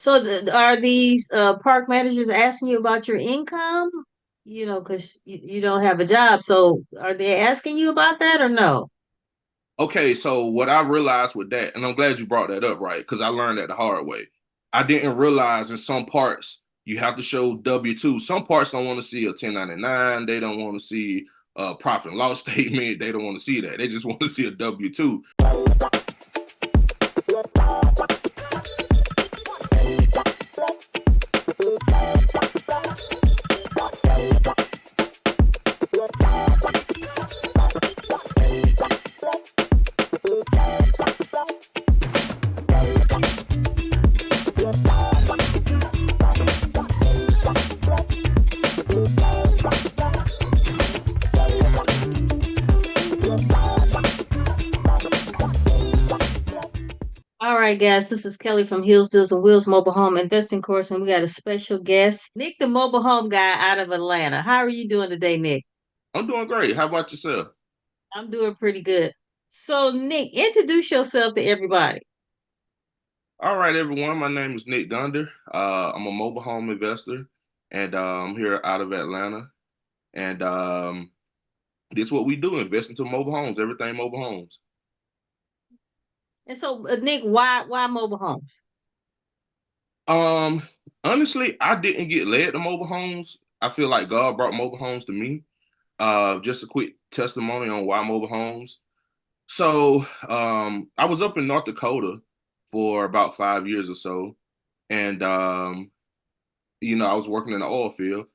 So are these park managers asking you about your income? Because you don't have a job. So are they asking you about that or no? Okay, so what I realized with that, and I'm glad you brought that up, right? Because I learned that the hard way. I didn't realize in some parts you have to show W-2. Some parts don't want to see a 1099. They don't want to see a profit and loss statement. They don't want to see that. They just want to see a W-2. All right, guys, this is Kelly from Hills Deals and Wheels Mobile Home Investing Course, and we got a special guest, Nick, the mobile home guy out of Atlanta. How are you doing today, Nick? I'm doing great. How about yourself? I'm doing pretty good. So, Nick, introduce yourself to everybody. All right, everyone. My name is Nick Gunder. I'm a mobile home investor, and I'm here out of Atlanta. And this is what we do: invest into mobile homes, everything mobile homes. And so, Nick, why mobile homes? Um, Honestly, I didn't get led to mobile homes. I feel like God brought mobile homes to me. Just a quick testimony on why mobile homes. So, I was up in North Dakota for about 5 years or so, and I was working in the oil field,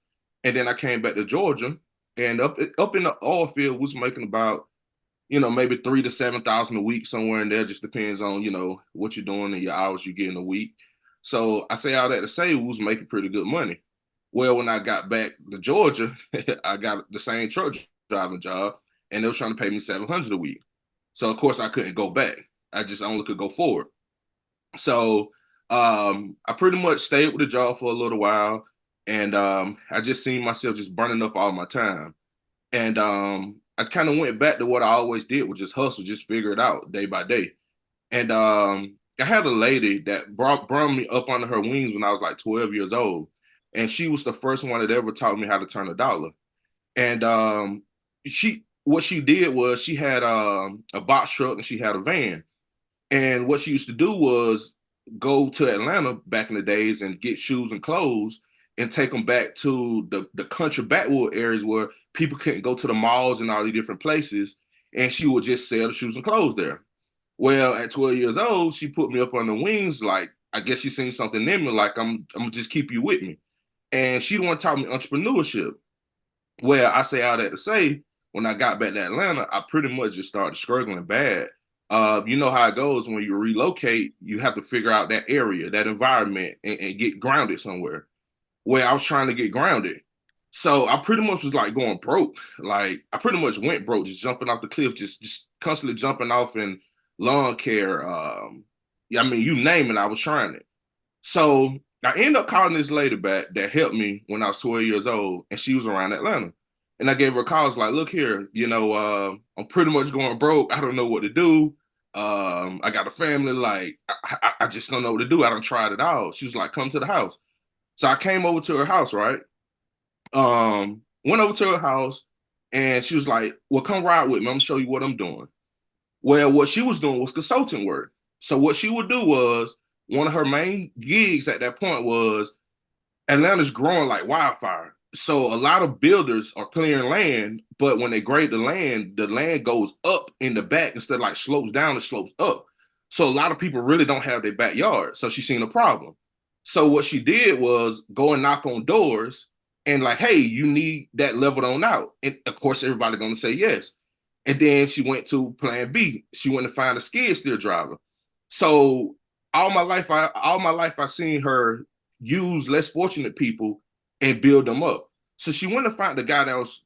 and then I came back to Georgia, and up in the oil field was making about maybe 3 to 7 thousand a week, somewhere in there. Just depends on what you're doing and your hours you get in a week. So I say all that to say we was making pretty good money. Well, when I got back to Georgia, I got the same truck driving job, and they were trying to pay me 700 a week. So of course I couldn't go back. I just only could go forward. So I pretty much stayed with the job for a little while, and I just seen myself just burning up all my time. And I kind of went back to what I always did, which is hustle, just figure it out day by day. And I had a lady that brought me up under her wings when I was like 12 years old. And she was the first one that ever taught me how to turn a dollar. And what she did was she had a box truck and she had a van. And what she used to do was go to Atlanta back in the days and get shoes and clothes and take them back to the country backwood areas where people couldn't go to the malls and all these different places. And she would just sell the shoes and clothes there. Well, at 12 years old, she put me up on the wings. Like, I guess she seen something in me. Like, I'm gonna just keep you with me. And she the one taught me entrepreneurship. Well, I say all that to say, when I got back to Atlanta, I pretty much just started struggling bad. You know how it goes when you relocate, you have to figure out that area, that environment, and get grounded somewhere. Where I was trying to get grounded. So I pretty much was like going broke. Like I pretty much went broke, just jumping off the cliff, just constantly jumping off in lawn care. Yeah, I mean, you name it, I was trying it. So I ended up calling this lady back that helped me when I was 12 years old, and she was around Atlanta. And I gave her a call. I was like, look here, I'm pretty much going broke. I don't know what to do. I got a family. Like, I just don't know what to do. I don't tried it out. She was like, come to the house. So I came over to her house, right? Went over to her house, and she was like, well, come ride with me. I'm gonna show you what I'm doing. Well, what she was doing was consulting work. So what she would do was one of her main gigs at that point was Atlanta's growing like wildfire. So a lot of builders are clearing land, but when they grade the land goes up in the back instead of like slopes down, it slopes up. So a lot of people really don't have their backyard. So she seen a problem. So what she did was go and knock on doors and like, hey, you need that leveled on out. And of course, everybody gonna say yes. And then she went to plan B. She went to find a skid steer driver. So all my life I seen her use less fortunate people and build them up. So she went to find the guy that was,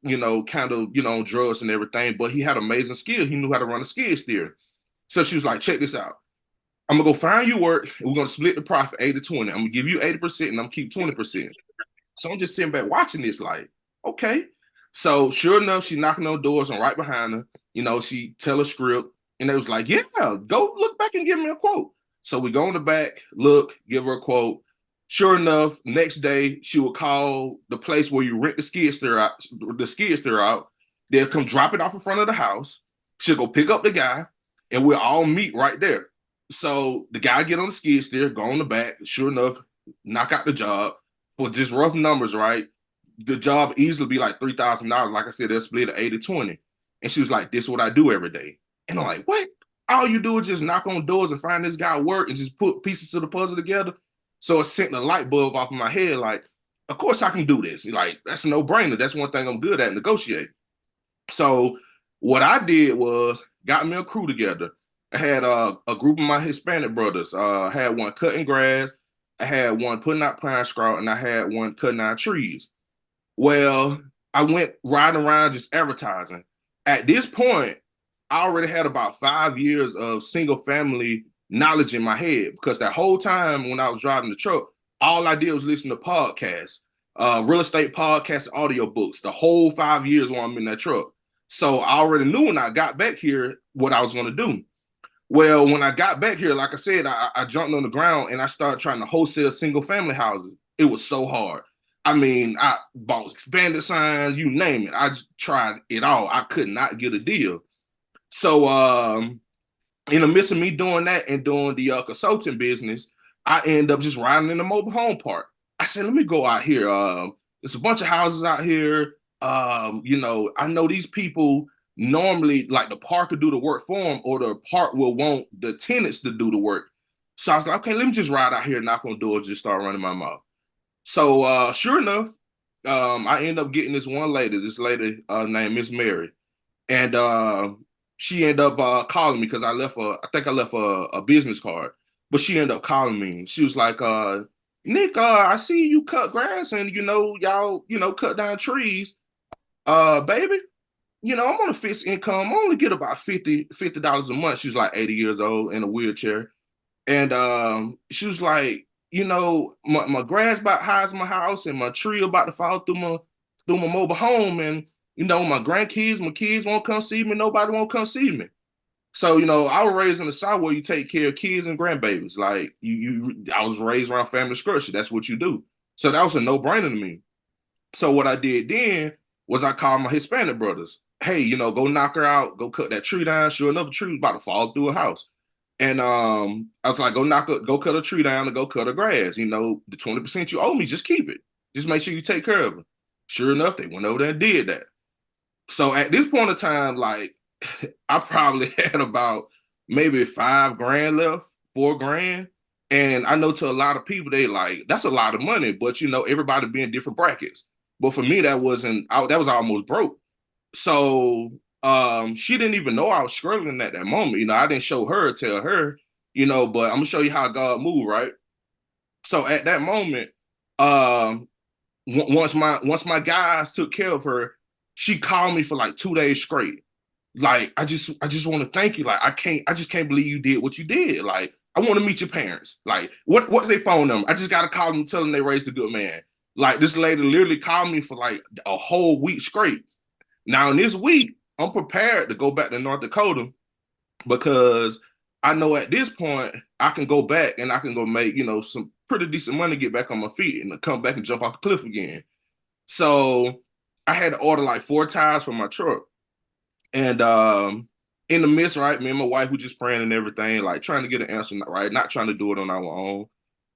kind of, on drugs and everything, but he had amazing skill. He knew how to run a skid steer. So she was like, check this out. I'm gonna go find you work, and we're gonna split the profit 80-20. I'm gonna give you 80% and I'm gonna keep 20%. So I'm just sitting back watching this, like, okay. So sure enough, she's knocking on doors. I'm right behind her. She tell a script, and they was like, yeah, go look back and give me a quote. So we go in the back, look, give her a quote. Sure enough, next day she would call the place where you rent the skid steer out. They'll come drop it off in front of the house. She'll go pick up the guy, and we'll all meet right there. So the guy get on the skid steer, go on the back. Sure enough, knock out the job for just rough numbers, right? The job easily be like $3,000. Like I said, they'll split it 80-20. And she was like, "This is what I do every day." And I'm like, "What? All you do is just knock on doors and find this guy work and just put pieces of the puzzle together?" So it sent the light bulb off in my head, like, of course I can do this. Like, that's a no-brainer. That's one thing I'm good at, negotiate. So what I did was got me a crew together. I had a group of my Hispanic brothers. I had one cutting grass, I had one putting out pine straw, and I had one cutting out trees. Well, I went riding around just advertising. At this point, I already had about 5 years of single family knowledge in my head because that whole time when I was driving the truck, all I did was listen to podcasts, real estate podcasts, audio books, the whole 5 years while I'm in that truck. So I already knew when I got back here what I was going to do. Well, when I got back here, like I said, I jumped on the ground and I started trying to wholesale single family houses. It was so hard. I mean, I bought expanded signs, you name it. I just tried it all. I could not get a deal. So in the midst of me doing that and doing the consulting business, I end up just riding in the mobile home park. I said, let me go out here. There's a bunch of houses out here. I know these people normally like the park will do the work for them, or the park will want the tenants to do the work. So I was like, okay, let me just ride out here, knock on doors, just start running my mouth. So sure enough, I end up getting this lady named Miss Mary, and she ended up calling me because I think I left a business card, but she ended up calling me. She was like, Nick, I see you cut grass and y'all cut down trees, baby. I'm on a fixed income. I only get about $50 a month. She's like 80 years old in a wheelchair. And she was like, my grass about high as my house and my tree about to fall through my mobile home. And, my grandkids, my kids won't come see me. Nobody won't come see me. So, I was raised in the South where you take care of kids and grandbabies. Like I was raised around family structure. That's what you do. So that was a no-brainer to me. So what I did then was I called my Hispanic brothers. Hey, go knock her out, go cut that tree down. Sure enough, the tree was about to fall through a house. And I was like, go cut a tree down and go cut a grass. The 20% you owe me, just keep it. Just make sure you take care of it. Sure enough, they went over there and did that. So at this point of time, like I probably had about maybe 5 grand left, 4 grand. And I know to a lot of people, they like, that's a lot of money, but everybody be in different brackets. But for me, that that was almost broke. So she didn't even know I was struggling at that moment. I didn't show her, tell her, but I'm gonna show you how God moved, right? So at that moment, um, once my guys took care of her, she called me for like 2 days straight. Like, I just want to thank you. Like, I just can't believe you did what you did. Like, I want to meet your parents. Like, what's their phone number? I just gotta call them and tell them they raised a good man. Like, this lady literally called me for like a whole week straight. Now in this week, I'm prepared to go back to North Dakota because I know at this point I can go back and I can go make, some pretty decent money, get back on my feet and come back and jump off the cliff again. So I had to order like 4 tires for my truck. And in the midst, right, me and my wife, we just praying and everything, like trying to get an answer, right? Not trying to do it on our own.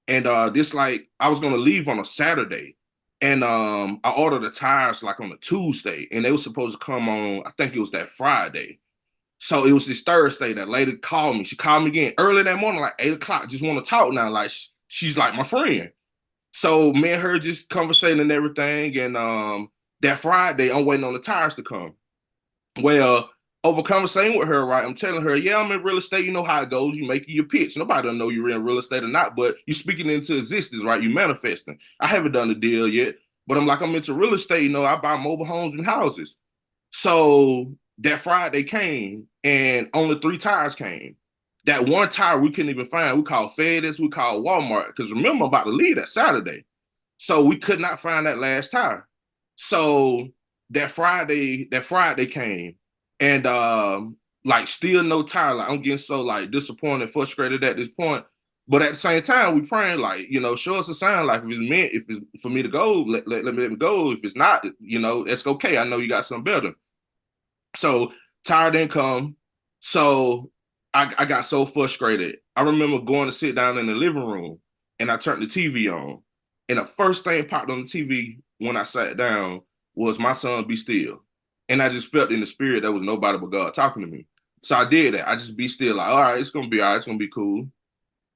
And this like I was gonna leave on a Saturday. And I ordered the tires like on a Tuesday, and they were supposed to come on, I think it was that Friday. So it was this Thursday that lady called me. She called me again early that morning, like 8 o'clock. Just want to talk now. Like she's like my friend. So me and her just conversating and everything. And that Friday, I'm waiting on the tires to come. Well, over conversating with her, right, I'm telling her, yeah, I'm in real estate. You know how it goes. You making your pitch. Nobody don't know you're in real estate or not, but you're speaking into existence, right? You manifesting. I haven't done the deal yet, but I'm like, I'm into real estate. I buy mobile homes and houses. So that Friday came and only 3 tires came. That one tire we couldn't even find. We called FedEx, we called Walmart. Because remember, I'm about to leave that Saturday. So we could not find that last tire. So that Friday came and like still no tire. Like I'm getting so like disappointed, frustrated at this point. But at the same time, we praying like, show us a sign. Like if it's meant, if it's for me to go, let me go. If it's not, that's okay. I know you got something better. So Tyra didn't come. So I got so frustrated. I remember going to sit down in the living room and I turned the TV on. And the first thing popped on the TV when I sat down was my son be still. And I just felt in the spirit that was nobody but God talking to me. So I did that. I just be still like, all right, it's gonna be all right, it's gonna be cool.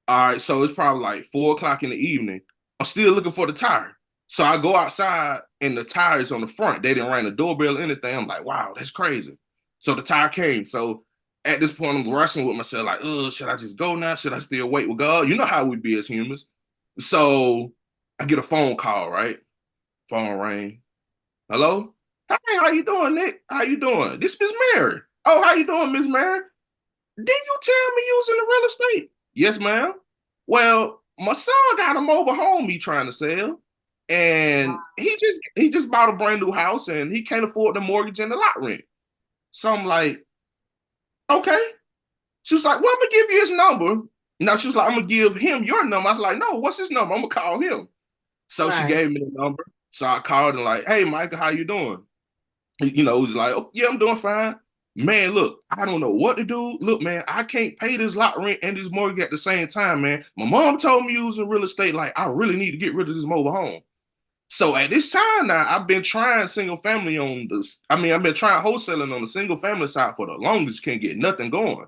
All right, so it's probably like 4 o'clock in the evening. I'm still looking for the tire. So I go outside and the tire is on the front. They didn't ring the doorbell or anything. I'm like, wow, that's crazy. So the tire came. So at this point, I'm wrestling with myself, like, oh, should I just go now? Should I still wait with God? You know how we be as humans. So I get a phone call, right? Phone ring. Hello? Hey, how you doing, Nick? How you doing? This Miss Mary. Oh, how you doing, Miss Mary? Didn't you tell me you was in the real estate? Yes, ma'am. Well, my son got a mobile home he trying to sell. And he just bought a brand new house and he can't afford the mortgage and the lot rent. So I'm like, okay. She was like, well, I'm gonna give you his number. Now she was like, I'm gonna give him your number. I was like, no, what's his number? I'm gonna call him. So she Right. gave me the number. So I called and like, hey Michael, how you doing? He was like, oh, yeah, I'm doing fine. Man, look, I don't know what to do. Look, man, I can't pay this lot rent and this mortgage at the same time, man. My mom told me you was in real estate. Like, I really need to get rid of this mobile home. So at this time now, I've been trying single family on this. I mean, I've been trying wholesaling on the single family side for the longest, can't get nothing going.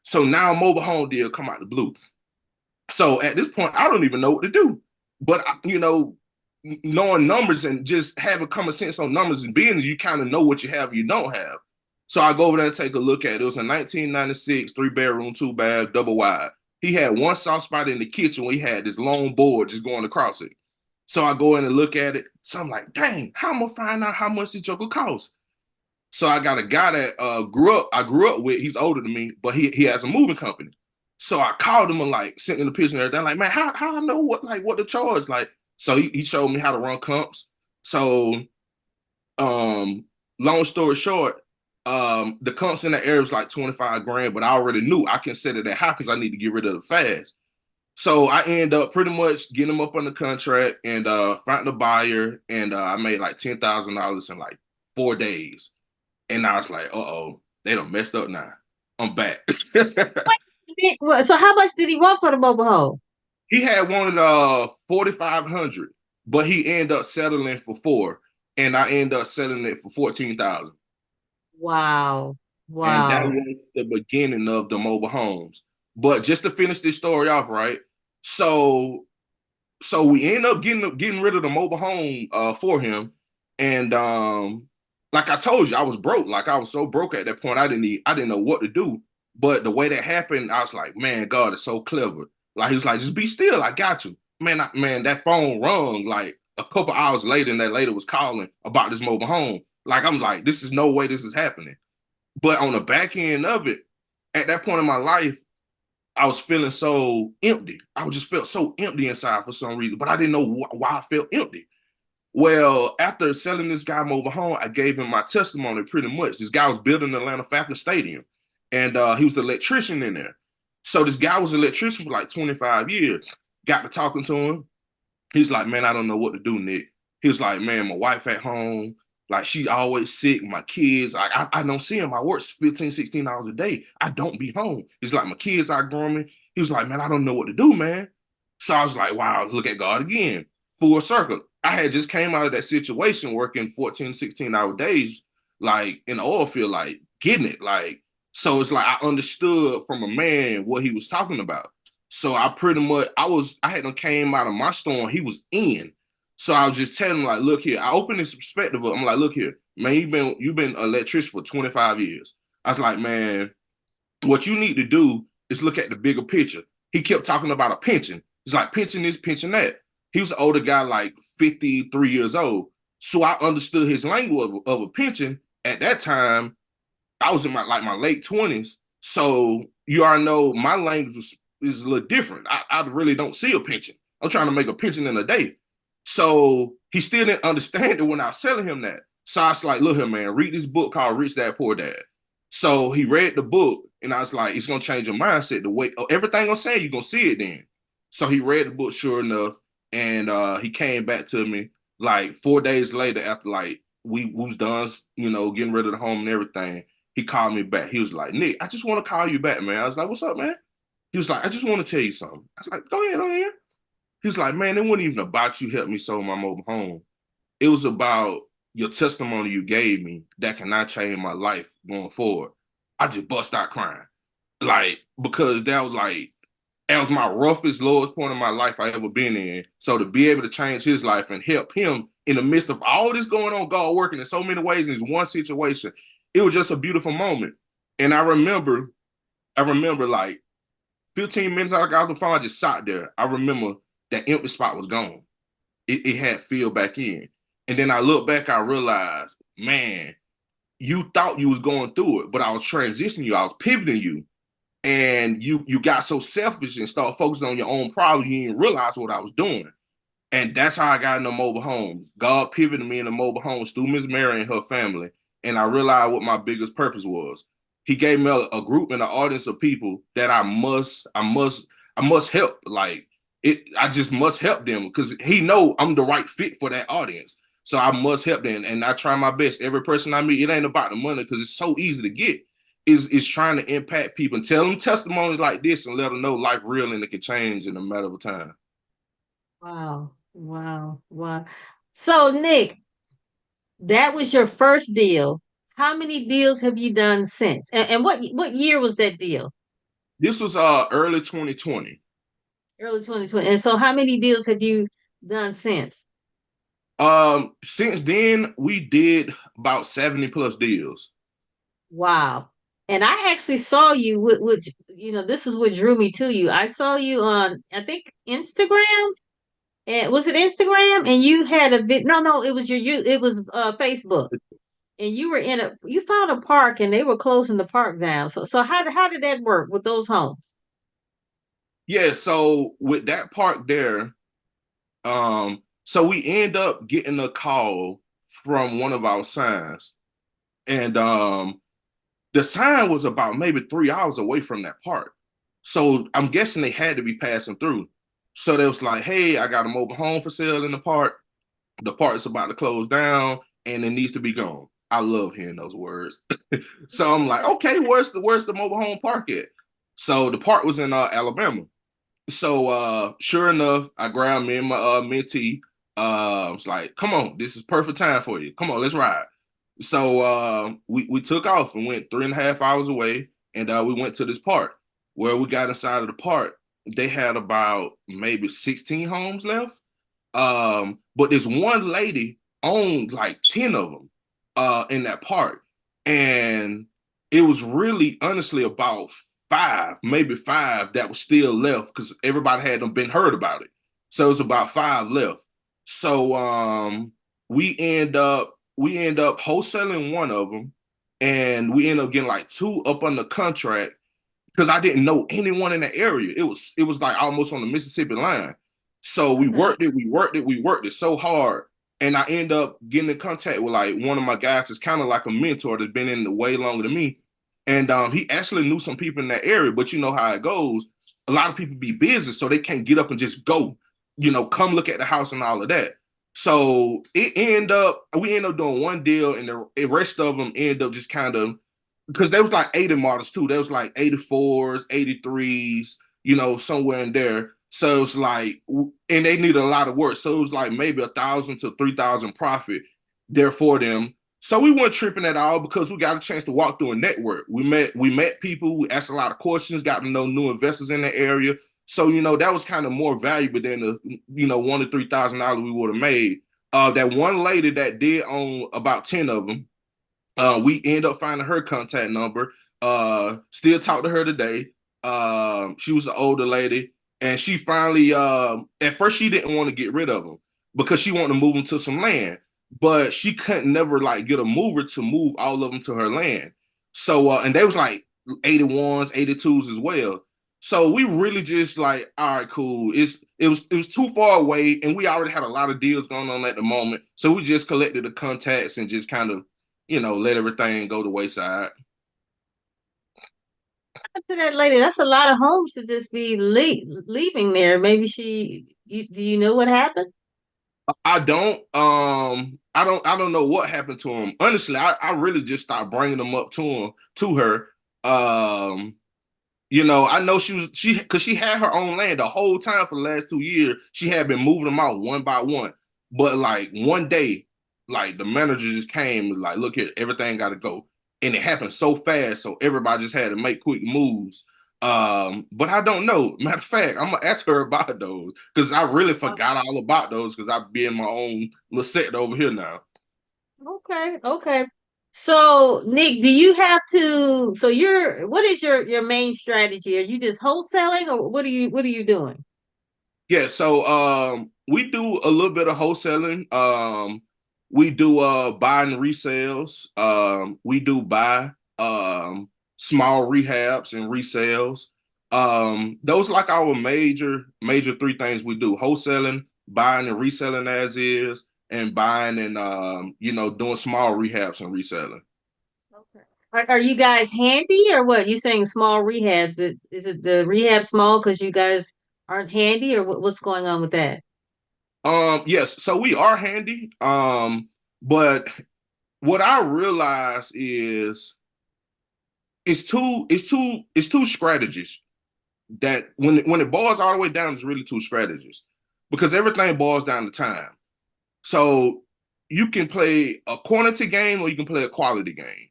So now mobile home deal come out the blue. So at this point, I don't even know what to do. But knowing numbers and just having common sense on numbers and business, you kind of know what you have, you don't have. So I go over there and take a look at it. It was a 1996 3 bedroom, 2 bath, double wide. He had one soft spot in the kitchen where he had this long board just going across it. So I go in and look at it. So I'm like, dang, how am I gonna find out how much this joker costs? So I got a guy that I grew up with. He's older than me, but he has a moving company. So I called him and like sent him the picture and everything. Like, man, how I know what to charge? Like, so he showed me how to run comps. So um long story short, the comps in the area was like 25 grand, but I already knew I can set it at high because I need to get rid of the fast. So I end up pretty much getting them up on the contract and found a buyer, and I made like $10,000 in like 4 days. And I was like, uh-oh, they done messed up now. I'm back. So how much did he want for the mobile home? He had wanted 4,500, but he ended up settling for four, and I ended up selling it for 14,000. Wow. And that Wow. was the beginning of the mobile homes. But just to finish this story off, right? So we end up getting rid of the mobile home for him, and like I told you, I was broke. Like I was so broke at that point, I didn't know what to do. But the way that happened, I was like, man, God is so clever. Like he was like, just be still. I got you, man. Man, that phone rung like a couple hours later, and that lady was calling about this mobile home. Like I'm like, this is no way this is happening. But on the back end of it, at that point in my life, I was feeling so empty. I just felt so empty inside for some reason, but I didn't know why I felt empty. Well, after selling this guy mobile home, I gave him my testimony pretty much. This guy was building the Atlanta Falcons Stadium, and he was the electrician in there. So this guy was an electrician for like 25 years. Got to talking to him. He's like, man, I don't know what to do, Nick. He was like, man, my wife at home, like she always sick. My kids, I don't see him. I work 15, 16 hours a day. I don't be home. He's like, my kids outgrowing me. He was like, man, I don't know what to do, man. So I was like, wow, look at God again. Full circle. I had just came out of that situation working 14, 16-hour days, like in the oil field, like getting it. Like, so it's like I understood from a man what he was talking about. So I pretty much I had him came out of my storm. He was in. So I was just telling him, like, look here. I opened his perspective up. I'm like, look here, man, you've been an electrician for 25 years. I was like, man, what you need to do is look at the bigger picture. He kept talking about a pension. He's like, pension this, pension that. He was an older guy, like 53 years old. So I understood his language of a pension. At that time, I was in my late 20s. So you already know my language is a little different. I really don't see a pension. I'm trying to make a pension in a day. So he still didn't understand it when I was telling him that. So I was like, look here, man, read this book called Rich Dad Poor Dad. So he read the book, and I was like, it's gonna change your mindset. The way everything I'm saying, you're gonna see it then. So he read the book, sure enough, and he came back to me like 4 days later after like we was done, getting rid of the home and everything. He called me back. He was like, Nick, I just want to call you back, man. I was like, what's up, man? He was like, I just want to tell you something. I was like, go ahead, on here. He was like, man, it wasn't even about you helping me sell my mobile home. It was about your testimony you gave me that cannot change my life going forward. I just bust out crying. Like, because that was my roughest, lowest point of my life I ever been in. So to be able to change his life and help him in the midst of all this going on, God working in so many ways in this one situation, it was just a beautiful moment. And I remember like 15 minutes I got off the phone, I just sat there. I remember that empty spot was gone. It had filled back in. And then I look back, I realized, man, you thought you was going through it, but I was transitioning you, I was pivoting you. And you got so selfish and started focusing on your own problems, you didn't realize what I was doing. And that's how I got into mobile homes. God pivoted me into mobile homes through Miss Mary and her family. And I realized what my biggest purpose was. He gave me a group and an audience of people that I must help. Like I just must help them because he know I'm the right fit for that audience. So I must help them. And I try my best. Every person I meet, it ain't about the money because it's so easy to get. Is trying to impact people and tell them testimonies like this and let them know life real and it can change in a matter of time. Wow. Wow. Wow. So, Nick, that was your first deal. How many deals have you done since? And what year was that deal? This was early 2020. Early 2020. And so how many deals have you done since? Since then we did about 70 plus deals. Wow. And I actually saw you which this is what drew me to you. I saw you on I think Instagram. And was it Instagram? And you had a bit no, it was it was Facebook. And you were you found a park and they were closing the park down. So how did that work with those homes? Yeah, so with that part there, so we end up getting a call from one of our signs. And the sign was about maybe 3 hours away from that park. So I'm guessing they had to be passing through. So they was like, hey, I got a mobile home for sale in the park. The park is about to close down and it needs to be gone. I love hearing those words. So I'm like, okay, where's the mobile home park at? So the park was in Alabama. So sure enough, I grabbed me and my mentee. It's like, come on, this is perfect time for you. Come on, let's ride. So we took off and went 3.5 hours away, and we went to this park. Where we got inside of the park, they had about maybe 16 homes left. But this one lady owned like 10 of them in that park. And it was really honestly about five, maybe five that was still left because everybody had them been heard about it. So it was about five left. So we end up wholesaling one of them and we end up getting like two up on the contract because I didn't know anyone in the area. It was like almost on the Mississippi line. So we Okay. worked it, we worked it, we worked it so hard. And I end up getting in contact with like one of my guys that's kind of like a mentor that's been in the way longer than me. And he actually knew some people in that area, but you know how it goes. A lot of people be busy, so they can't get up and just go, come look at the house and all of that. So we end up doing one deal, and the rest of them end up just kind of because there was like 80 models too. There was like 84s, 83s, somewhere in there. So it's like, and they needed a lot of work. So it was like maybe 1,000 to 3,000 profit there for them. So we weren't tripping at all because we got a chance to walk through a network. We met people, we asked a lot of questions, got to know new investors in the area. So that was kind of more valuable than the $1,000 to $3,000 we would have made. That one lady that did own about 10 of them, we end up finding her contact number. Still talk to her today. She was an older lady, and she finally, at first, she didn't want to get rid of them because she wanted to move them to some land, but she couldn't never like get a mover to move all of them to her land. So, and they was like 81s, 82s as well. So we really just like, all right, cool. It was too far away, and we already had a lot of deals going on at the moment. So we just collected the contacts and just kind of let everything go to wayside. to that lady? That's a lot of homes to just be leaving there. Maybe do you know what happened? I don't know what happened to him. Honestly, I really just stopped bringing them up to her. Um, I know she because she had her own land the whole time for the last 2 years. She had been moving them out one by one, but like one day, like the manager just came and was like, "Look here, everything got to go," and it happened so fast, so everybody just had to make quick moves. But I don't know. Matter of fact, I'm gonna ask her about those because I really forgot all about those because I be in my own little set over here now. Okay, okay. So, Nick, do you have to, so what is your main strategy? Are you just wholesaling or what are you doing? Yeah, so we do a little bit of wholesaling. We do buy and resales. We do buy small rehabs and resales. Those like our major three things we do: wholesaling, buying and reselling as is, and buying and doing small rehabs and reselling. Okay. Are you guys handy or what? You saying small rehabs? Is it the rehab small because you guys aren't handy or what's going on with that? Yes, so we are handy. But what I realize is it's two strategies that when it boils all the way down, it's really two strategies because everything boils down to time. So you can play a quantity game or you can play a quality game.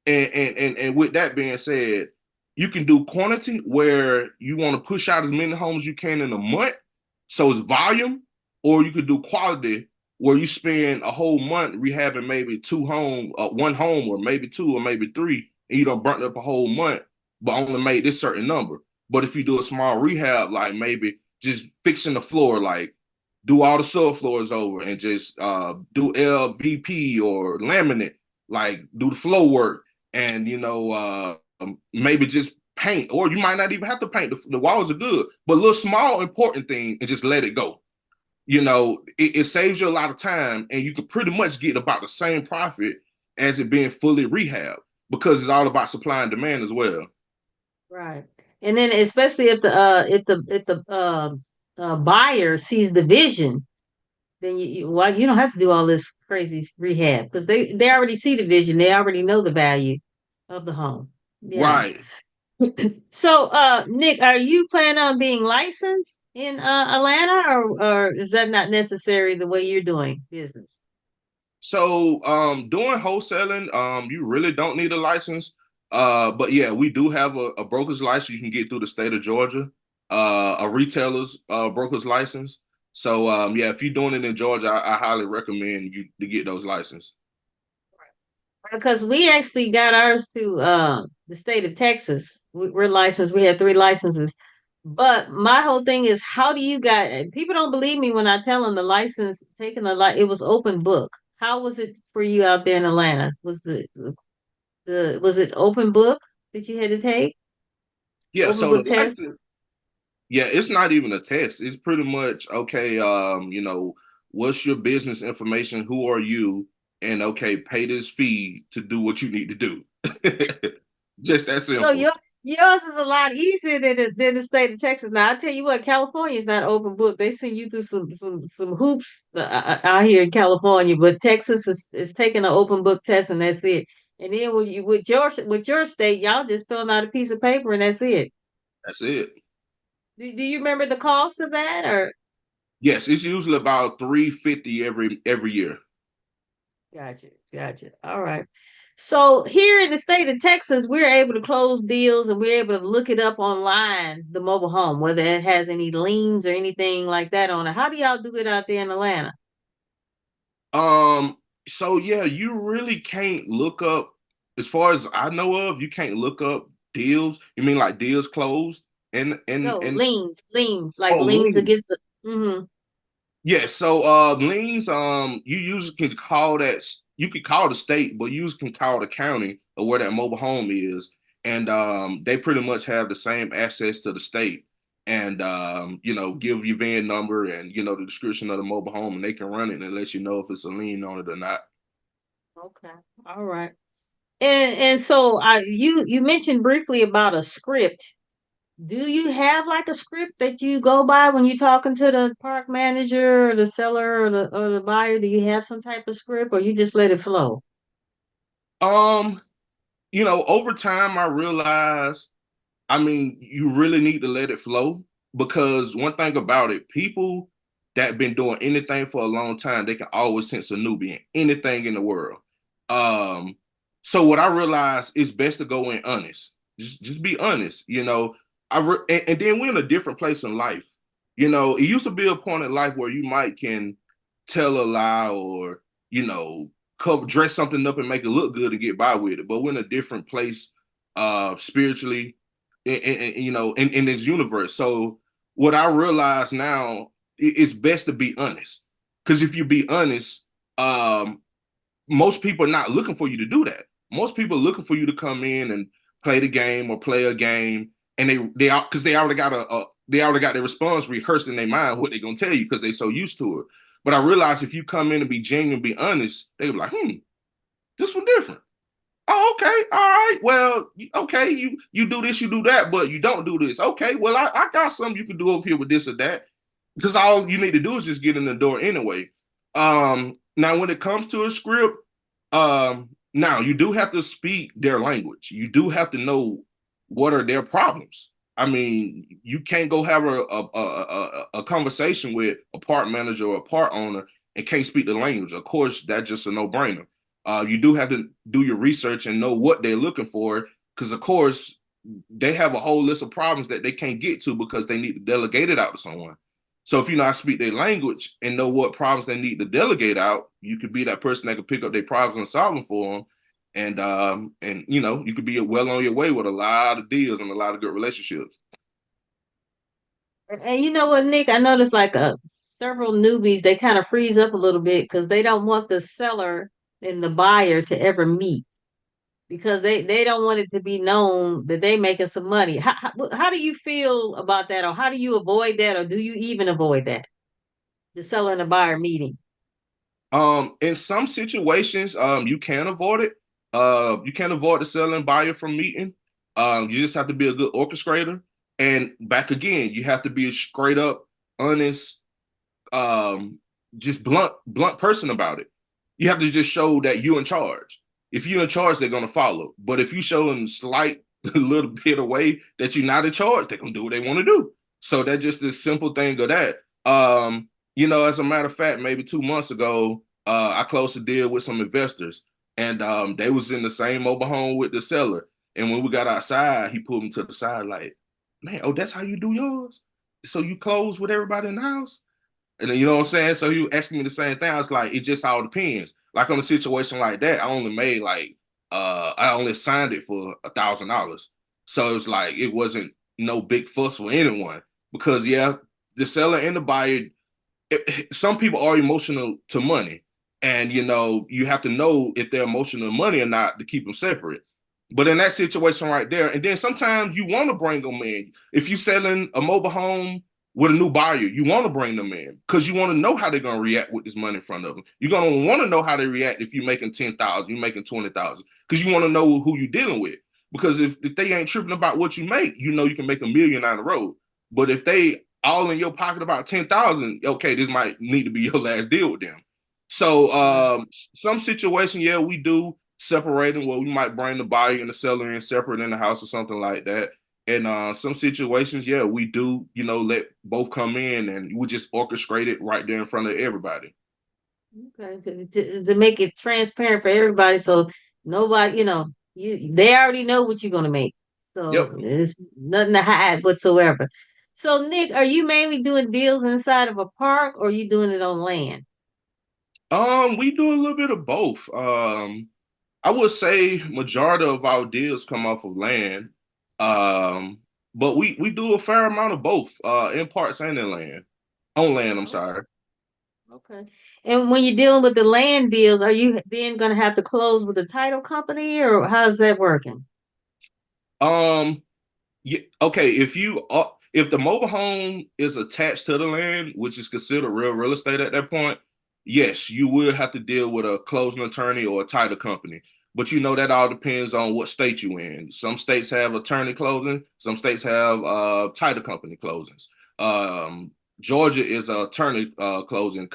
And with that being said, you can do quantity where you want to push out as many homes as you can in a month, so it's volume, or you could do quality where you spend a whole month rehabbing maybe one home, or maybe two, or maybe three, and you don't burn up a whole month, but only made this certain number. But if you do a small rehab, like maybe just fixing the floor, like do all the subfloors over and just do LVP or laminate, like do the flow work and maybe just paint, or you might not even have to paint. The walls are good, but little small important thing and just let it go. It saves you a lot of time, and you can pretty much get about the same profit as it being fully rehab because it's all about supply and demand as well. Right. And then especially if the buyer sees the vision, then you don't have to do all this crazy rehab because they already see the vision. They already know the value of the home. Yeah. Right. So, Nick, are you planning on being licensed in Atlanta, or is that not necessary the way you're doing business? So, doing wholesaling, you really don't need a license. But yeah, we do have a broker's license you can get through the state of Georgia, a retailer's broker's license. So, yeah, if you're doing it in Georgia, I highly recommend you to get those licenses. Because we actually got ours to the state of Texas. We're licensed. We have three licenses. But my whole thing is, how do you guys? People don't believe me when I tell them the license taking it was open book. How was it for you out there in Atlanta? Was it open book that you had to take? Yeah, Open so book the test? license, yeah, it's not even a test. It's pretty much okay. What's your business information? Who are you? And okay, pay this fee to do what you need to do. Just that So simple. yours is a lot easier than the state of Texas. Now I tell you what, California is not open book. They send you through some hoops out here in California, but Texas is taking an open book test and that's it. And then with your state, y'all just filling out a piece of paper and that's it. That's it. Do you remember the cost of that or? Yes, it's usually about 350 every year. Gotcha, gotcha. All right. So here in the state of Texas, we're able to close deals and we're able to look it up online, the mobile home, whether it has any liens or anything like that on it. How do y'all do it out there in Atlanta? Um, so yeah, you really can't look up, as far as I know of, you can't look up deals. You mean like deals closed No, and liens, like oh, liens liens. against the. Mm-hmm. Yeah, so liens, you usually can call you can call the state, but you can call the county or where that mobile home is, and they pretty much have the same access to the state, and give you VIN number and the description of the mobile home, and they can run it and let you know if it's a lien on it or not. Okay. All right. And so you mentioned briefly about a script. Do you have like a script that you go by when you're talking to the park manager or the seller or the buyer? Do you have some type of script or you just let it flow? Um, over time I realized, I mean, you really need to let it flow because one thing about it, people that been doing anything for a long time, they can always sense a newbie in anything in the world. Um, so what I realized is best to go in honest. Just be honest, and then we're in a different place in life. It used to be a point in life where you might can tell a lie or, you know, cover dress something up and make it look good to get by with it. But we're in a different place spiritually in this universe. So what I realize now, it's best to be honest. Because if you be honest, most people are not looking for you to do that. Most people are looking for you to come in and play the game or play a game, and they already got they already got their response rehearsed in their mind what they're gonna tell you because they're so used to it. But I realize if you come in and be genuine, be honest, they be like, this one different. Oh, okay, all right. Well, okay, you do this, you do that, but you don't do this. Okay, well, I got something you can do over here with this or that. Because all you need to do is just get in the door anyway. Now when it comes to a script, now you do have to speak their language. You do have to know what are their problems. I mean, you can't go have a conversation with a park manager or a park owner and can't speak the language. Of course, that's just a no brainer. You do have to do your research and know what they're looking for, because of course they have a whole list of problems that they can't get to because they need to delegate it out to someone. So if you know how to speak their language and know what problems they need to delegate out, you could be that person that could pick up their problems and solve them for them. And you could be well on your way with a lot of deals and a lot of good relationships. And you know what, Nick? I noticed like several newbies, they kind of freeze up a little bit because they don't want the seller and the buyer to ever meet because they don't want it to be known that they making some money. How do you feel about that, or how do you avoid that, or do you even avoid that? The seller and the buyer meeting. In some situations, you can avoid it. You can avoid the seller and buyer from meeting. You just have to be a good orchestrator. And back again, you have to be a straight up, honest, um, just blunt person about it. You have to just show that you're in charge. If you're in charge, they're gonna follow. But if you show them slight little bit of way that you're not in charge, they're gonna do what they want to do. So that's just the simple thing of that. As a matter of fact, maybe 2 months ago, I closed a deal with some investors, and they was in the same mobile home with the seller. And when we got outside, he pulled me to the side like, "Man, oh, that's how you do yours? So you close with everybody in the house?" And then, you know what I'm saying? So you asking me the same thing. I was like, it just all depends. Like on a situation like that, I only signed it for $1,000. So it's like it wasn't no big fuss for anyone. Because yeah, the seller and the buyer, some people are emotional to money. And you have to know if they're emotional to money or not to keep them separate. But in that situation right there, and then sometimes you want to bring them in. If you're selling a mobile home with a new buyer, you want to bring them in because you want to know how they're going to react with this money in front of them. You're going to want to know how they react if you're making 10,000, you're making 20,000, because you want to know who you're dealing with. Because if they ain't tripping about what you make, you can make a million down the road. But if they all in your pocket about 10,000, okay, this might need to be your last deal with them. So Right. some situation, yeah, we do separating where we might bring the buyer and the seller in separate in the house or something like that. And some situations, yeah, we do, let both come in and we just orchestrate it right there in front of everybody. Okay, to make it transparent for everybody, so nobody, they already know what you're gonna make, so Yep. it's nothing to hide whatsoever. So, Nick, are you mainly doing deals inside of a park, or are you doing it on land? We do a little bit of both. I would say majority of our deals come off of land. Um, but we do a fair amount of both, in parts and in land. On land, I'm Okay, sorry. okay. And when you're dealing with the land deals, are you then gonna have to close with the title company, or how's that working? Um, Yeah, okay. If the mobile home is attached to the land, which is considered real estate at that point, yes, you will have to deal with a closing attorney or a title company. But you know that all depends on what state you in. Some states have attorney closing, some states have title company closings. Um, Georgia is a attorney closing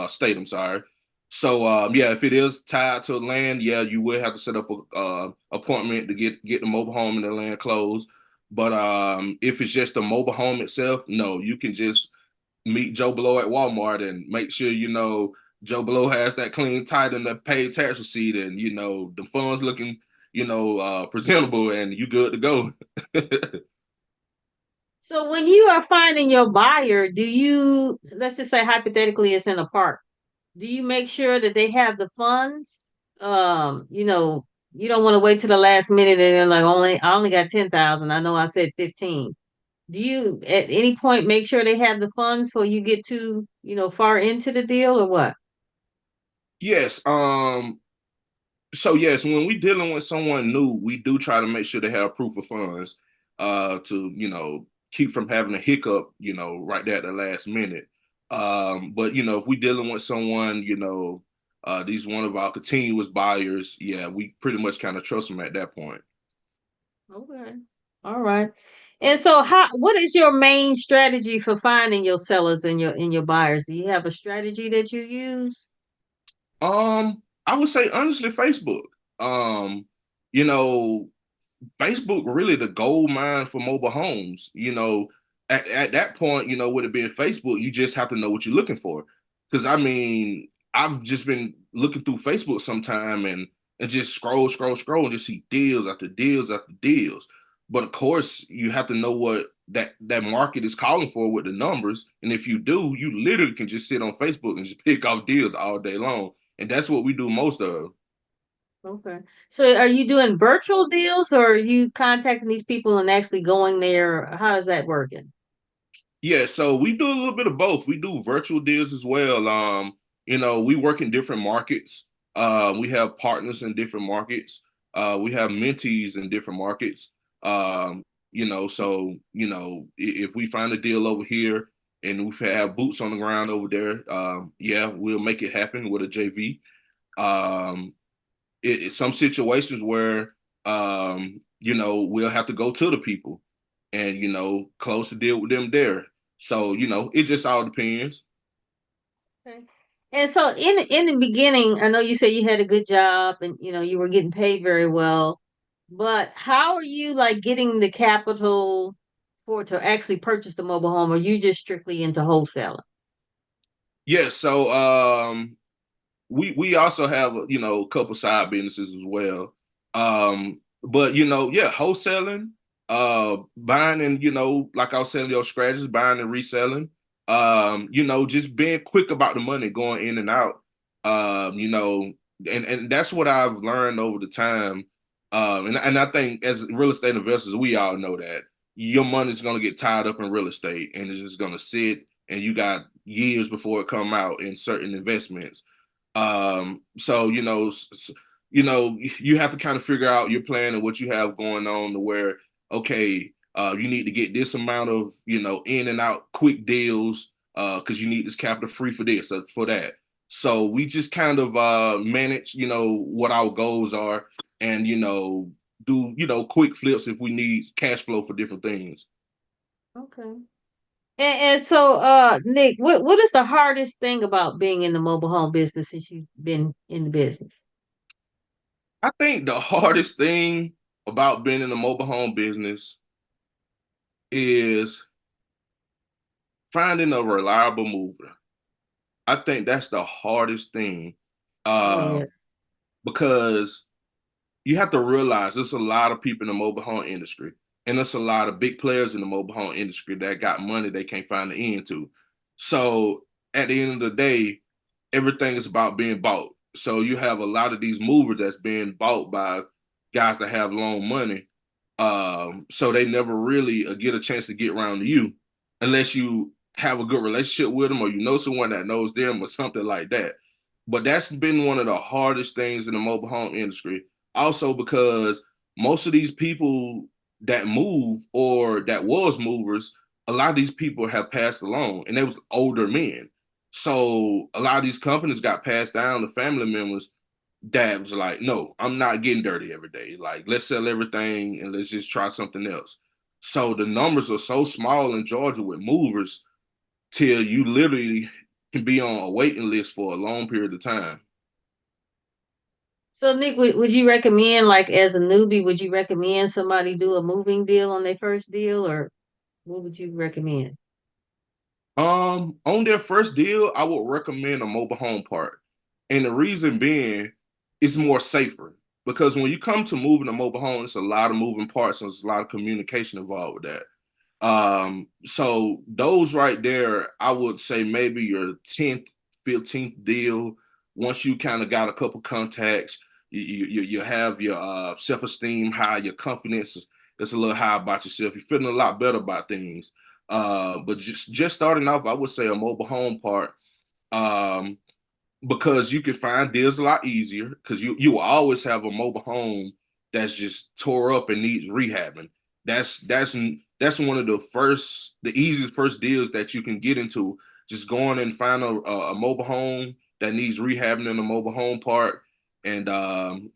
state. I'm sorry. So yeah, if it is tied to land, yeah, you will have to set up a appointment to get the mobile home and the land closed. But if it's just the mobile home itself, no, you can just meet Joe Blow at Walmart and make sure you know Joe Blow has that clean title and that paid tax receipt, and you know the funds looking presentable, and you good to go. So when you are finding your buyer, do you, let's just say hypothetically it's in a park, do you make sure that they have the funds? You know, you don't want to wait to the last minute and they're like, I only got 10,000. I know I said 15. Do you at any point make sure they have the funds before you get too, far into the deal or what? Yes. So yes, when we dealing with someone new, we do try to make sure they have proof of funds, to keep from having a hiccup, right there at the last minute. But if we dealing with someone, these one of our continuous buyers, yeah, we pretty much kind of trust them at that point. Okay. All right. And so what is your main strategy for finding your sellers and your buyers? Do you have a strategy that you use? I would say honestly, Facebook. Um, you know, Facebook really the gold mine for mobile homes. At that point, with it being Facebook, you just have to know what you're looking for. Because I mean, I've just been looking through Facebook sometime and just scroll, and just see deals after deals after deals. But of course, you have to know what that market is calling for with the numbers. And if you do, you literally can just sit on Facebook and just pick off deals all day long. And that's what we do most of. Okay. So are you doing virtual deals or are you contacting these people and actually going there? How is that working? Yeah, so we do a little bit of both. We do virtual deals as well. We work in different markets. We have partners in different markets. We have mentees in different markets. If we find a deal over here and we have boots on the ground over there, yeah, we'll make it happen with a JV. Um, some situations where we'll have to go to the people and close the deal with them there. So it just all depends. Okay. And so in the beginning, I know you said you had a good job and you were getting paid very well, but how are you like getting the capital for to actually purchase the mobile home? Or you just strictly into wholesaling? Yeah, so we also have a couple side businesses as well. But yeah, wholesaling, buying and like I was saying, your strategies, buying and reselling. Just being quick about the money going in and out. And that's what I've learned over the time. And I think as real estate investors, we all know that your money's gonna get tied up in real estate and it's just gonna sit and you got years before it come out in certain investments. So you have to kind of figure out your plan and what you have going on to where okay, you need to get this amount of in and out quick deals because you need this capital free for this or for that. So we just kind of manage what our goals are and do quick flips if we need cash flow for different things. Okay. And so Nick, what is the hardest thing about being in the mobile home business since you've been in the business? I think the hardest thing about being in the mobile home business is finding a reliable mover. I think that's the hardest thing, Oh uh, yes. because you have to realize there's a lot of people in the mobile home industry, and there's a lot of big players in the mobile home industry that got money they can't find the end to. So at the end of the day, everything is about being bought. So you have a lot of these movers that's being bought by guys that have loan money. So they never really get a chance to get around to you unless you have a good relationship with them or you know someone that knows them or something like that. But that's been one of the hardest things in the mobile home industry. Also because most of these people that move or that was movers, a lot of these people have passed along and they was older men. So a lot of these companies got passed down to family members that was like, no, I'm not getting dirty every day. Like, let's sell everything and let's just try something else. So the numbers are so small in Georgia with movers till you literally can be on a waiting list for a long period of time. So Nick, would you recommend, like as a newbie, would you recommend somebody do a moving deal on their first deal, or what would you recommend? On their first deal, I would recommend a mobile home park. And the reason being, it's more safer because when you come to moving a mobile home, it's a lot of moving parts and there's a lot of communication involved with that. So those right there, I would say maybe your 10th, 15th deal. Once you kind of got a couple contacts, you have your self-esteem high, your confidence is a little high about yourself. You're feeling a lot better about things. But just starting off, I would say a mobile home park. Um, because you can find deals a lot easier because you will always have a mobile home that's just tore up and needs rehabbing. That's one of the easiest first deals that you can get into. Just going and find a mobile home that needs rehabbing in a mobile home park, and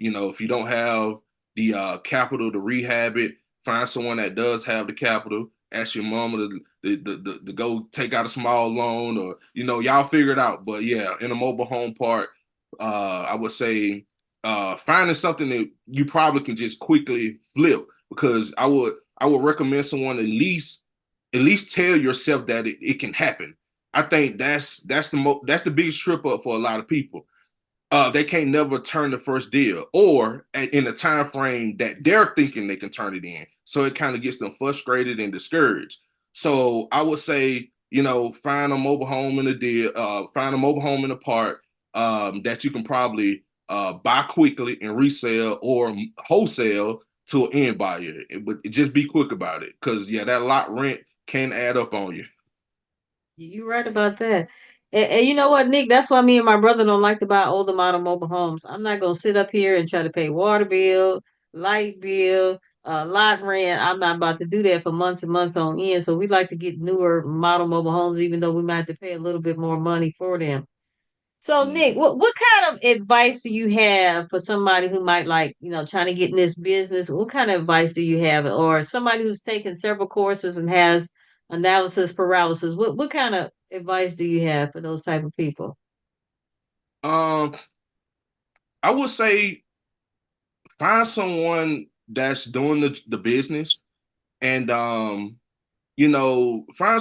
if you don't have the capital to rehab it, find someone that does have the capital. Ask your mama to go take out a small loan, or y'all figure it out. But yeah, in a mobile home park, I would say finding something that you probably can just quickly flip, because I would recommend someone at least tell yourself that it can happen. I think that's the biggest trip up for a lot of people. They can't never turn the first deal, or in the time frame that they're thinking they can turn it in. So it kind of gets them frustrated and discouraged. So I would say, find a mobile home in a deal, find a mobile home in a park that you can probably buy quickly and resell or wholesale to an end buyer. But just be quick about it, because yeah, that lot rent can add up on you. You're right about that. And you know what, Nick? That's why me and my brother don't like to buy older model mobile homes. I'm not gonna sit up here and try to pay water bill, light bill, lot rent. I'm not about to do that for months and months on end. So we like to get newer model mobile homes, even though we might have to pay a little bit more money for them. So Nick, Mhm. what kind of advice do you have for somebody who might like, trying to get in this business? What kind of advice do you have? Or somebody who's taken several courses and has analysis paralysis. What kind of advice do you have for those type of people? Um, I would say find someone that's doing the business, and find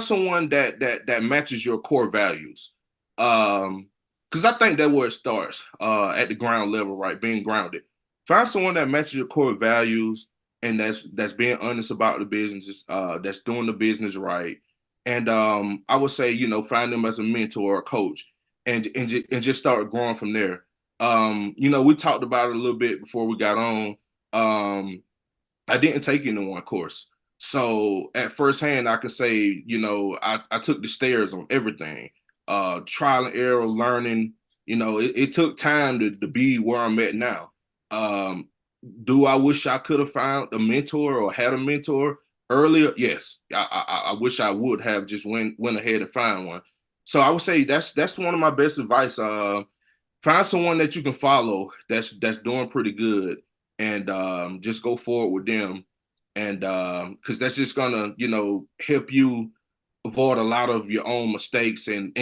someone that matches your core values. Because I think that's where it starts, at the ground level, right? Being grounded. Find someone that matches your core values, and that's being honest about the business, that's doing the business right. And I would say, find them as a mentor or a coach, and just start growing from there. We talked about it a little bit before we got on. Um, I didn't take any one course. So at first hand, I could say, I took the stairs on everything. Trial and error, learning. It took time to be where I'm at now. Um, do I wish I could have found a mentor or had a mentor earlier? Yes. I wish I would have just went ahead and find one. So I would say that's one of my best advice. Find someone that you can follow that's doing pretty good, and just go forward with them, and because that's just gonna help you avoid a lot of your own mistakes, and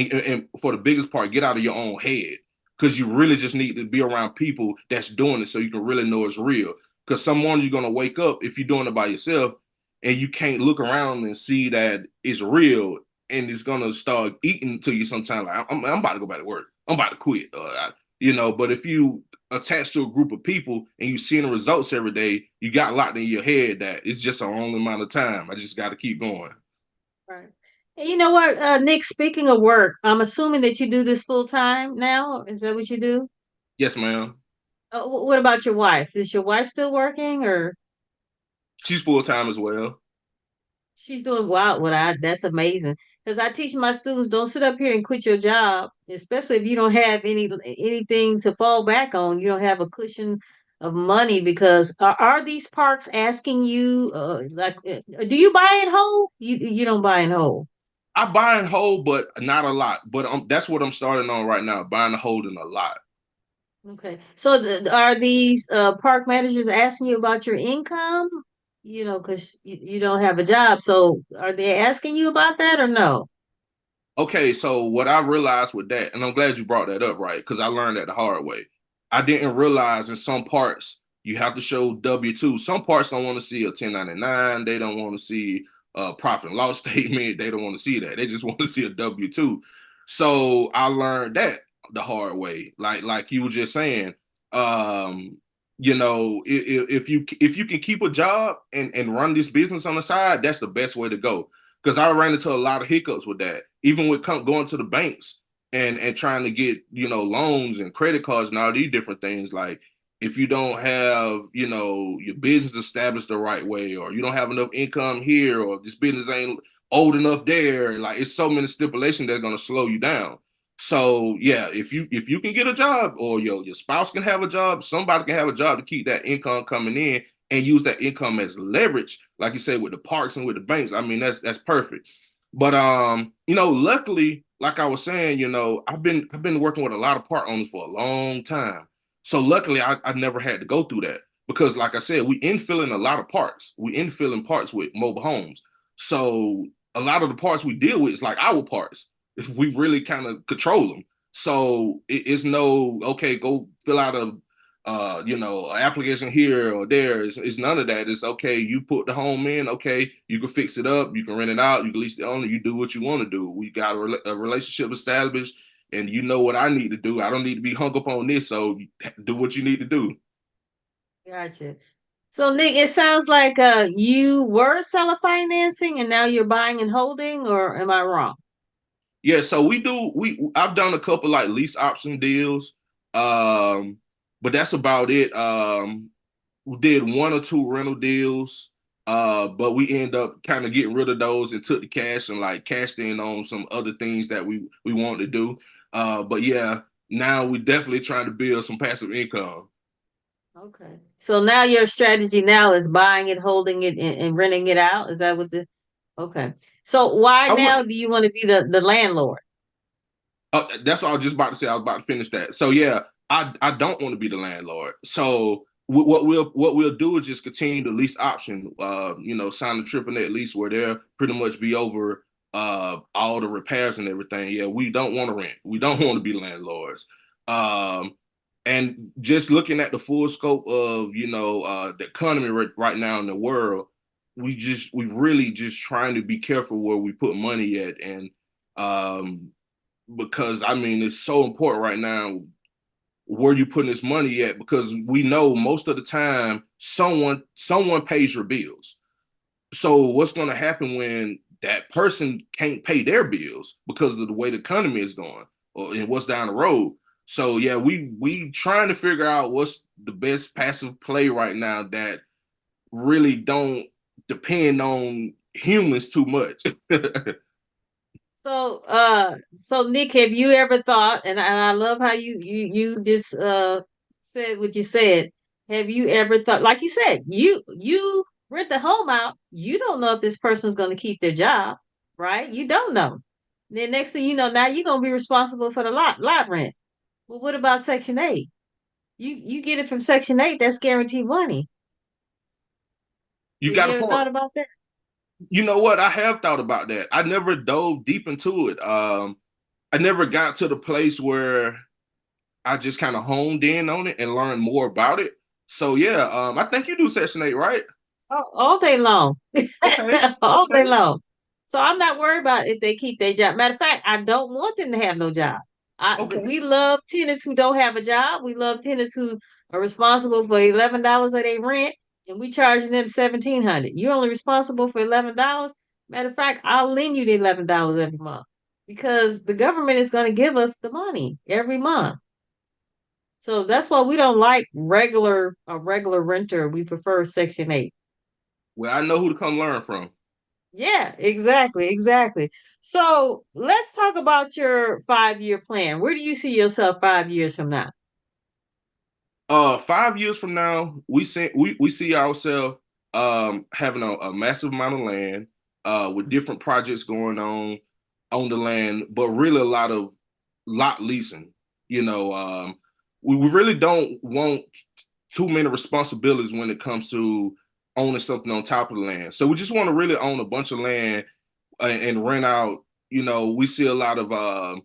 for the biggest part, get out of your own head, because you really just need to be around people that's doing it so you can really know it's real. Because some mornings you're gonna wake up, if you're doing it by yourself, and you can't look around and see that it's real, and it's gonna start eating to you sometime. Like, I'm about to go back to work, I'm about to quit, but if you attach to a group of people and you seeing the results every day, you got locked in your head that it's just a only amount of time. I just got to keep going. Right. And you know what, Nick, speaking of work, I'm assuming that you do this full time now. Is that what you do? Yes, ma'am. What about your wife? Is your wife still working or She's full time as well. she's doing wow? What I that's amazing. Because I teach my students don't sit up here and quit your job, especially if you don't have anything to fall back on. You don't have a cushion of money because are these parks asking you do you buy in whole? You don't buy in whole. I buy and hold, but not a lot. But that's what I'm starting on right now, buying and holding a lot. Okay. So are these park managers asking you about your income? You know, because you don't have a job. So are they asking you about that or no? Okay, so what I realized with that, and I'm glad you brought that up, right? Because I learned that the hard way. I didn't realize in some parts you have to show W-2. Some parts don't want to see a 1099. They don't want to see a profit and loss statement. They don't want to see that. They just want to see a W-2. So I learned that the hard way. Like you were just saying, um, if you can keep a job and run this business on the side, that's the best way to go because I ran into a lot of hiccups with that. Even with going to the banks and trying to get loans and credit cards and all these different things. Like if you don't have your business established the right way, or you don't have enough income here, or this business ain't old enough there, like it's so many stipulations that's gonna slow you down. So yeah, if you can get a job, or your spouse can have a job, somebody can have a job to keep that income coming in and use that income as leverage, like you said, with the parks and with the banks. I mean, that's perfect. But luckily, like I was saying, I've been working with a lot of park owners for a long time. So luckily, I never had to go through that because, like I said, we infilling a lot of parks. We infilling parks with mobile homes. So a lot of the parts we deal with is like our parts. We really kind of control them. So it's no okay, go fill out a application here or there. It's none of that. It's okay. You put the home in. Okay, you can fix it up. You can rent it out. You can lease the owner. You do what you want to do. We got a relationship established, and you know what I need to do. I don't need to be hung up on this. So do what you need to do. Gotcha. So Nick, it sounds like you were seller financing and now you're buying and holding, or am I wrong? Yeah, so we do. I've done a couple like lease option deals, um, but that's about it. We did one or two rental deals, but we end up kind of getting rid of those and took the cash and like cashed in on some other things that we wanted to do. But yeah, now we definitely trying to build some passive income. Okay. So now your strategy now is buying it, holding it, and renting it out. Is that what the okay. So why I now would. do you want to be the landlord? That's what I was just about to say. I was about to finish that. So yeah, I don't want to be the landlord. So what we'll do is just continue the lease option. Sign the triple net lease where they'll pretty much be over all the repairs and everything. Yeah, we don't want to rent. We don't want to be landlords. Um, and just looking at the full scope of the economy right now in the world, we really just trying to be careful where we put money at and um because I mean it's so important right now where you putting this money at because we know most of the time someone pays your bills. So what's going to happen when that person can't pay their bills because of the way the economy is going or and what's down the road? So yeah, we trying to figure out what's the best passive play right now that really don't depend on humans too much. So Nick, have you ever thought, and I love how you just said what you said. Have you ever thought, like you said, you rent the home out, you don't know if this person's going to keep their job, right? You don't know. Then next thing you know, now you're going to be responsible for the lot rent. Well, what about Section 8? You get it from Section 8, that's guaranteed money. You Have got you a ever point. thought about that? You know what? I have thought about that. I never dove deep into it. I never got to the place where I just kind of honed in on it and learned more about it. So yeah, I think you do Section 8, right? All day long. Okay, All day okay, long. So I'm not worried about if they keep their job. Matter of fact, I don't want them to have no job. We okay. love tenants who don't have a job. We love tenants who are responsible for $11 of their rent, and we charging them 1,700. You're only responsible for $11. Matter of fact, I'll lend you the $11 every month because the government is going to give us the money every month. So that's why we don't like regular renter. We prefer Section 8. Well, I know who to come learn from. Yeah, exactly, exactly. So let's talk about your 5-year plan. Where do you see yourself 5 years from now? 5 years from now, we see ourselves having a massive amount of land, with different projects going on the land, but really a lot of lot leasing. You know, we really don't want too many responsibilities when it comes to owning something on top of the land. So we just want to really own a bunch of land and rent out. You know, we see a lot of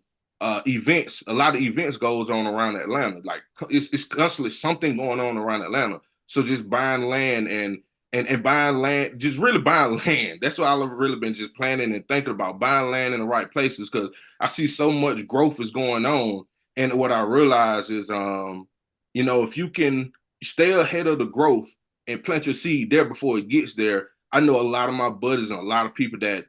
events. A lot of events goes on around Atlanta. Like it's constantly something going on around Atlanta. So just buying land and buying land, just really buying land. That's what I've really been just planning and thinking about buying land in the right places because I see so much growth is going on. And what I realize is, you know, if you can stay ahead of the growth and plant your seed there before it gets there, I know a lot of my buddies and a lot of people that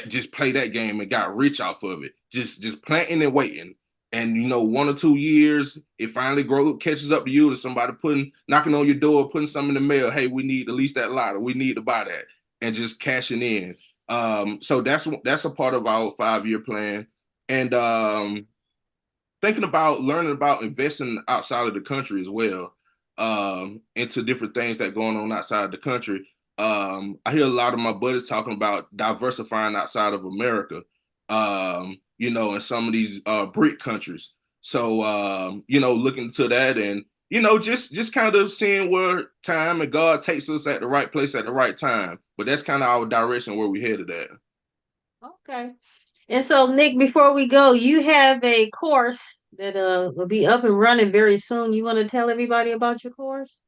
just play that game and got rich off of it. Just planting and waiting. And you know, 1 or 2 years, it finally grows, catches up to you to somebody putting knocking on your door, putting something in the mail. Hey, we need to lease that lot, or we need to buy that, and just cashing in. So that's a part of our 5 year plan. And thinking about learning about investing outside of the country as well, into different things that going on outside of the country. I hear a lot of my buddies talking about diversifying outside of America, you know, in some of these BRIC countries. So, you know, looking to that and, you know, just kind of seeing where time and God takes us at the right place at the right time. But that's kind of our direction where we headed at. Okay. And so, Nick, before we go, you have a course that will be up and running very soon. You want to tell everybody about your course?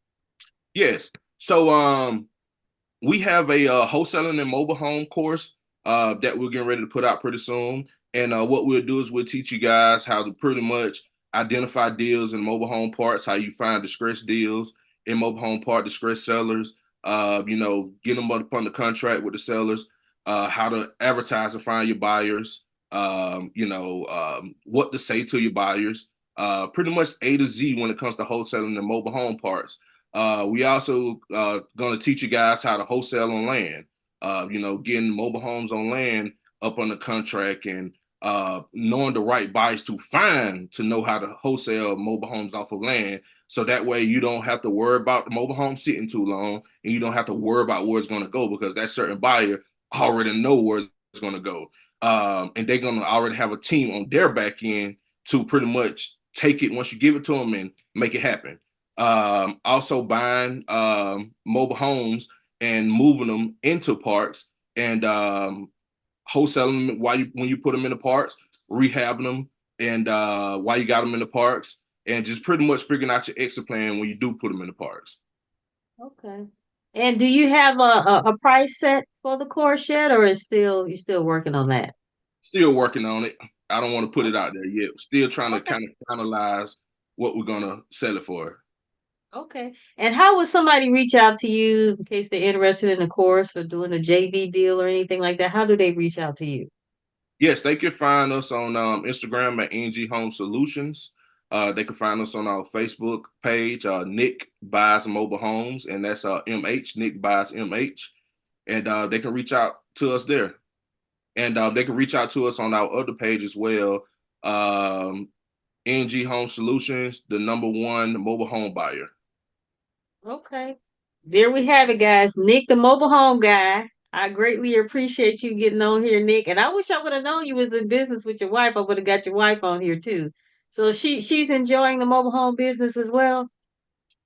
Yes. So, we have a wholesaling and mobile home course that we're getting ready to put out pretty soon. And what we'll do is we'll teach you guys how to pretty much identify deals in mobile home parts, how you find distressed deals in mobile home part, distressed sellers, you know, get them up on the contract with the sellers, how to advertise and find your buyers, you know, what to say to your buyers, pretty much A to Z when it comes to wholesaling and mobile home parts. We also going to teach you guys how to wholesale on land. You know, getting mobile homes on land up on the contract and knowing the right buyers to find to know how to wholesale mobile homes off of land. So that way you don't have to worry about the mobile home sitting too long and you don't have to worry about where it's going to go because that certain buyer already know where it's going to go. And they're going to already have a team on their back end to pretty much take it once you give it to them and make it happen. Also buying mobile homes and moving them into parks and wholesaling them while you when you put them in the parks, rehabbing them, and while you got them in the parks, and just pretty much figuring out your exit plan when you do put them in the parks. Okay. And do you have a price set for the course yet, or is still you still working on that? Still working on it. I don't want to put Oh, it out there yet. Still trying to okay. kind of finalize what we're gonna sell it for. Okay. And how would somebody reach out to you in case they're interested in the course or doing a JV deal or anything like that? How do they reach out to you? Yes, they can find us on Instagram at NG Home Solutions. They can find us on our Facebook page, Nick Buys Mobile Homes, and that's MH, Nick Buys MH. And they can reach out to us there. And they can reach out to us on our other page as well, NG Home Solutions, the #1 mobile home buyer. Okay. There we have it, guys. Nick, the mobile home guy. I greatly appreciate you getting on here, Nick. And I wish I would have known you was in business with your wife. I would have got your wife on here too. So she's enjoying the mobile home business as well.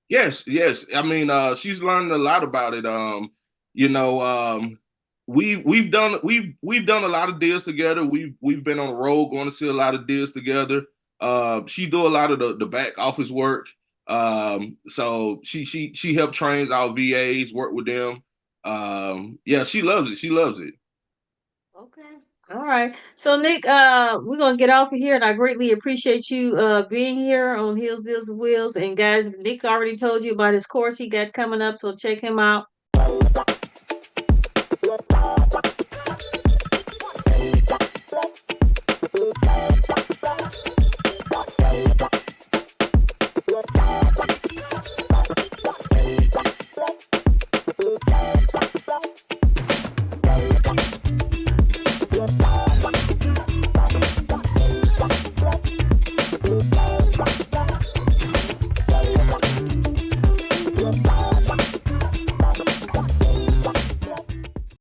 Yes, yes. I mean, she's learned a lot about it. You know, we've done a lot of deals together. We've been on the road going to see a lot of deals together. She do a lot of the back office work. So she helped trains our VAs, work with them. Yeah, she loves it. She loves it. Okay. All right. So Nick, we're gonna get off of here and I greatly appreciate you being here on Heels, Deals, and Wheels. And guys, Nick already told you about his course he got coming up, so check him out.